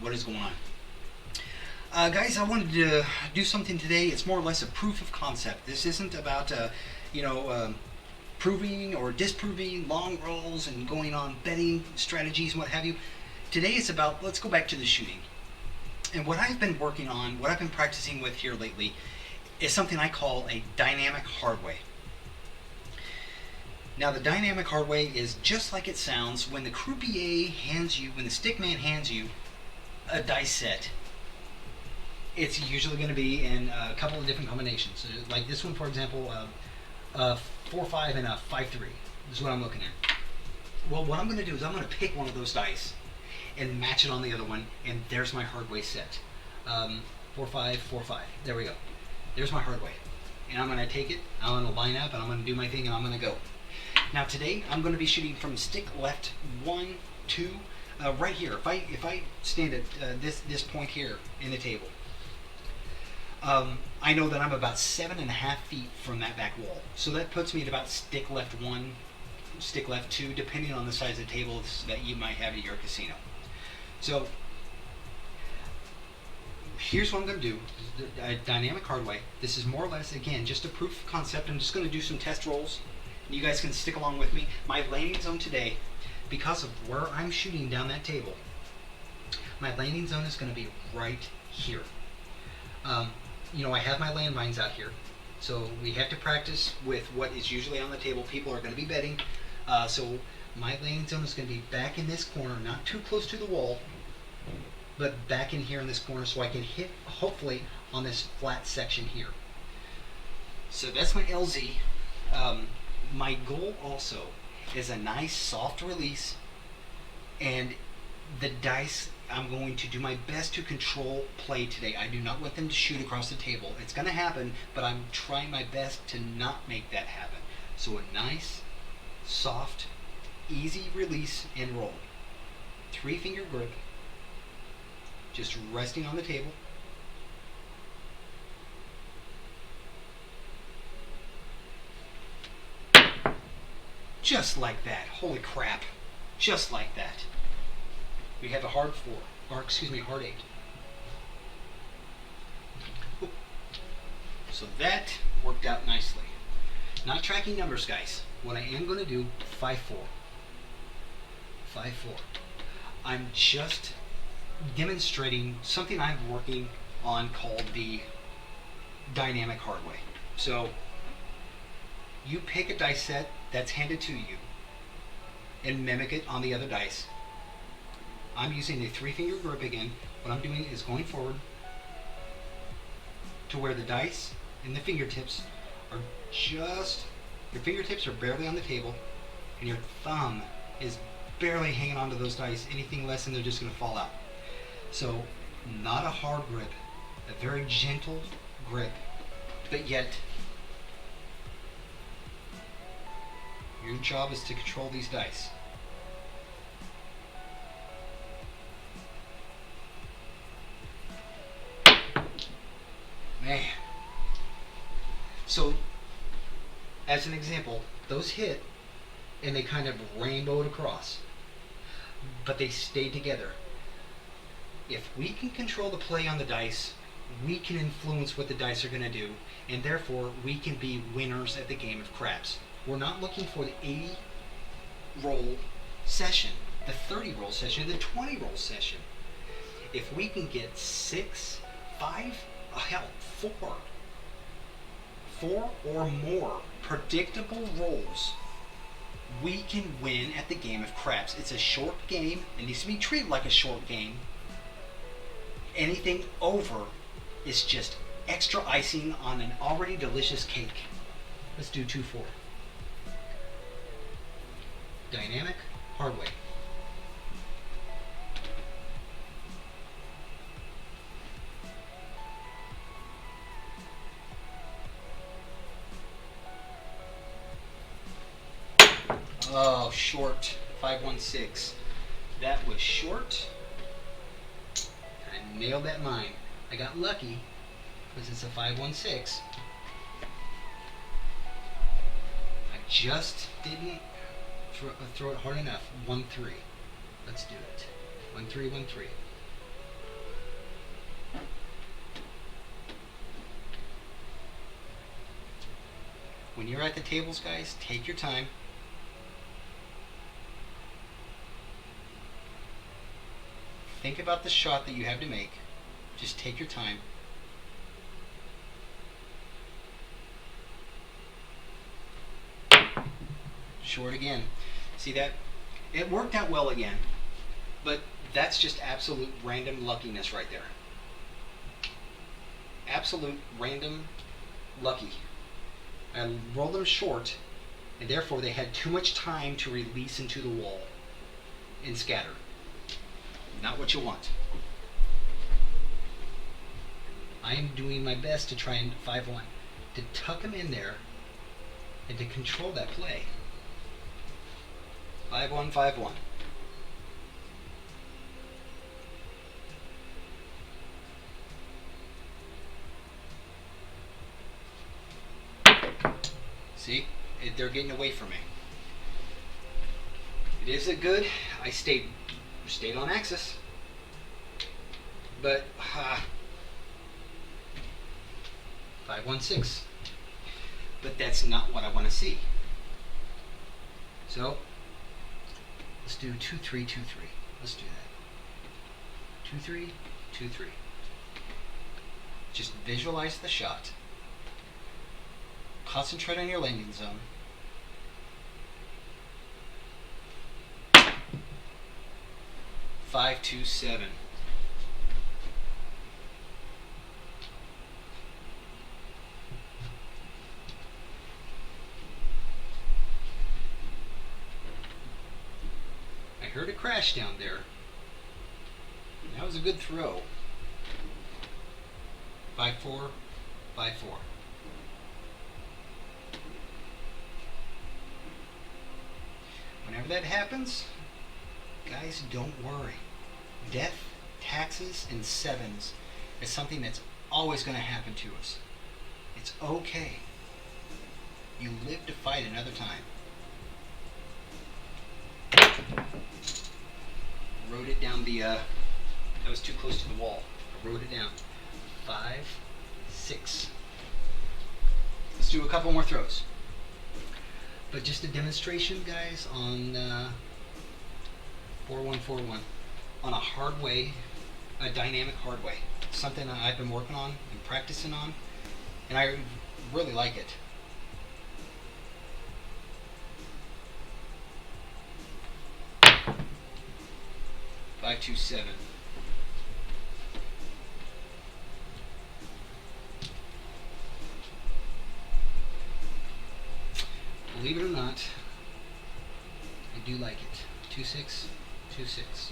What is going on? Guys, I wanted to do something today. It's more or less a proof of concept. This isn't about, proving or disproving long rolls and going on betting strategies and what have you. Today it's about, let's go back to the shooting. And what I've been working on, what I've been practicing with here lately, is something I call a dynamic Hardway. Now the dynamic Hardway is just like it sounds when the croupier hands you, when the stickman hands you a dice set. It's usually going to be in a couple of different combinations. So like this one, for example, 4-5 and a 5-3. This is what I'm looking at. Well, what I'm going to do is I'm going to pick one of those dice and match it on the other one, and there's my Hardway set. 4-5, 4-5. There we go. There's my Hardway. And I'm going to take it, I'm going to line up, and I'm going to do my thing, and I'm going to go. Now today, I'm going to be shooting from stick left 1, 2, right here. If I stand at this point here in the table, I know that I'm about 7.5 feet from that back wall. So that puts me at about stick left 1, stick left 2, depending on the size of the tables that you might have at your casino. So here's what I'm going to do. A dynamic Hardway. This is more or less, again, just a proof of concept. I'm just going to do some test rolls. You guys can stick along with me. My landing zone today, because of where I'm shooting down that table, my landing zone is going to be right here. I have my landmines out here, so we have to practice with what is usually on the table. People are going to be betting, so my landing zone is going to be back in this corner, not too close to the wall, but back in here in this corner, so I can hit, hopefully, on this flat section here. So that's my LZ. My goal also is a nice soft release, and the dice, I'm going to do my best to control play today. I do not want them to shoot across the table. It's going to happen, but I'm trying my best to not make that happen. So a nice, soft, easy release and roll. 3-finger grip, just resting on the table. Just like that. Holy crap. Just like that. We have a hard 4, or hard 8. Ooh. So that worked out nicely. Not tracking numbers, guys. What I am going to do, 5-4. 5-4. I'm just demonstrating something I'm working on called the dynamic Hardway. So you pick a dice set that's handed to you and mimic it on the other dice. I'm using a 3-finger grip again. What I'm doing is going forward to where the dice and the fingertips are just, your fingertips are barely on the table, and your thumb is barely hanging onto those dice. Anything less and they're just going to fall out. So not a hard grip, a very gentle grip, but yet your job is to control these dice. Man. So, as an example, those hit and they kind of rainbowed across, but they stayed together. If we can control the play on the dice, we can influence what the dice are going to do, and therefore we can be winners at the game of craps. We're not looking for the 80 roll session, the 30 roll session, the 20 roll session. If we can get 6, 5, hell, 4 or more predictable rolls, we can win at the game of craps. It's a short game. It needs to be treated like a short game. Anything over is just extra icing on an already delicious cake. Let's do 2-4. Dynamic Hardway. Oh, short. 5-1-6. That was short. I nailed that mine. I got lucky because it's a 5-1-6. I just didn't throw it hard enough. 1-3. Let's do it. 1-3, 1-3. When you're at the tables, guys, take your time. Think about the shot that you have to make. Just take your time. Short again. See that? It worked out well again, but that's just absolute random luckiness right there. Absolute random lucky. I rolled them short, and therefore they had too much time to release into the wall and scatter. Not what you want. I am doing my best to try and 5-1, to tuck them in there and to control that play. 5-1, 5-1. See, they're getting away from me. It is a good. I stayed on axis, but 5-1-6. But that's not what I want to see. So let's do 2-3, 2-3. Let's do that. 2-3, 2-3. Just visualize the shot. Concentrate on your landing zone. Five, 2, 7. I heard a crash down there. That was a good throw. 5-4, 5-4. Whenever that happens, guys, don't worry. Death, taxes, and sevens is something that's always going to happen to us. It's okay. You live to fight another time. Wrote it down the, that was too close to the wall. I wrote it down. 5, 6. Let's do a couple more throws. But just a demonstration, guys, on 4-1, 4-1. On a Hardway, a dynamic Hardway. Something that I've been working on and practicing on, and I really like it. Five, 2, 7. Believe it or not, I do like it. 2-6, 2-6.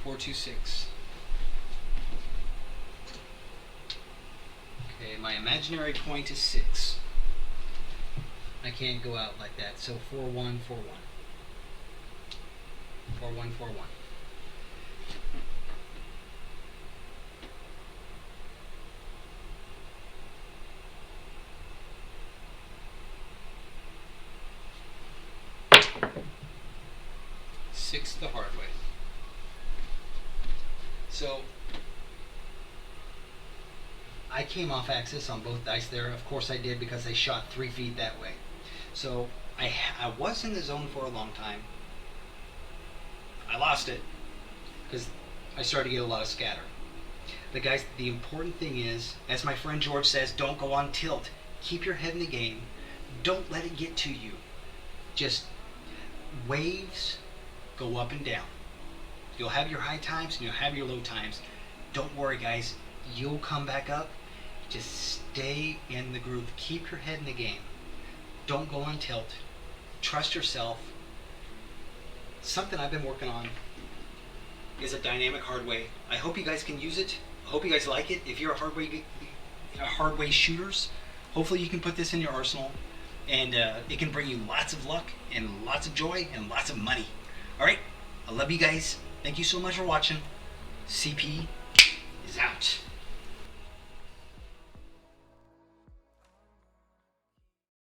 Four, 2, 6. Okay, my imaginary point is 6. I can't go out like that. So 4-1, 4-1. 4-1, 4-1. Six the hard way. So I came off axis on both dice there. Of course I did, because they shot 3 feet that way. So I was in the zone for a long time. I lost it because I started to get a lot of scatter. But guys, the important thing is, as my friend George says, don't go on tilt. Keep your head in the game. Don't let it get to you. Just waves go up and down. You'll have your high times and you'll have your low times. Don't worry, guys. You'll come back up. Just stay in the groove. Keep your head in the game. Don't go on tilt. Trust yourself. Something I've been working on is a dynamic Hardway. I hope you guys can use it. I hope you guys like it. If you're a Hardway shooters, hopefully you can put this in your arsenal, and it can bring you lots of luck and lots of joy and lots of money. All right, I love you guys. Thank you so much for watching. CP is out.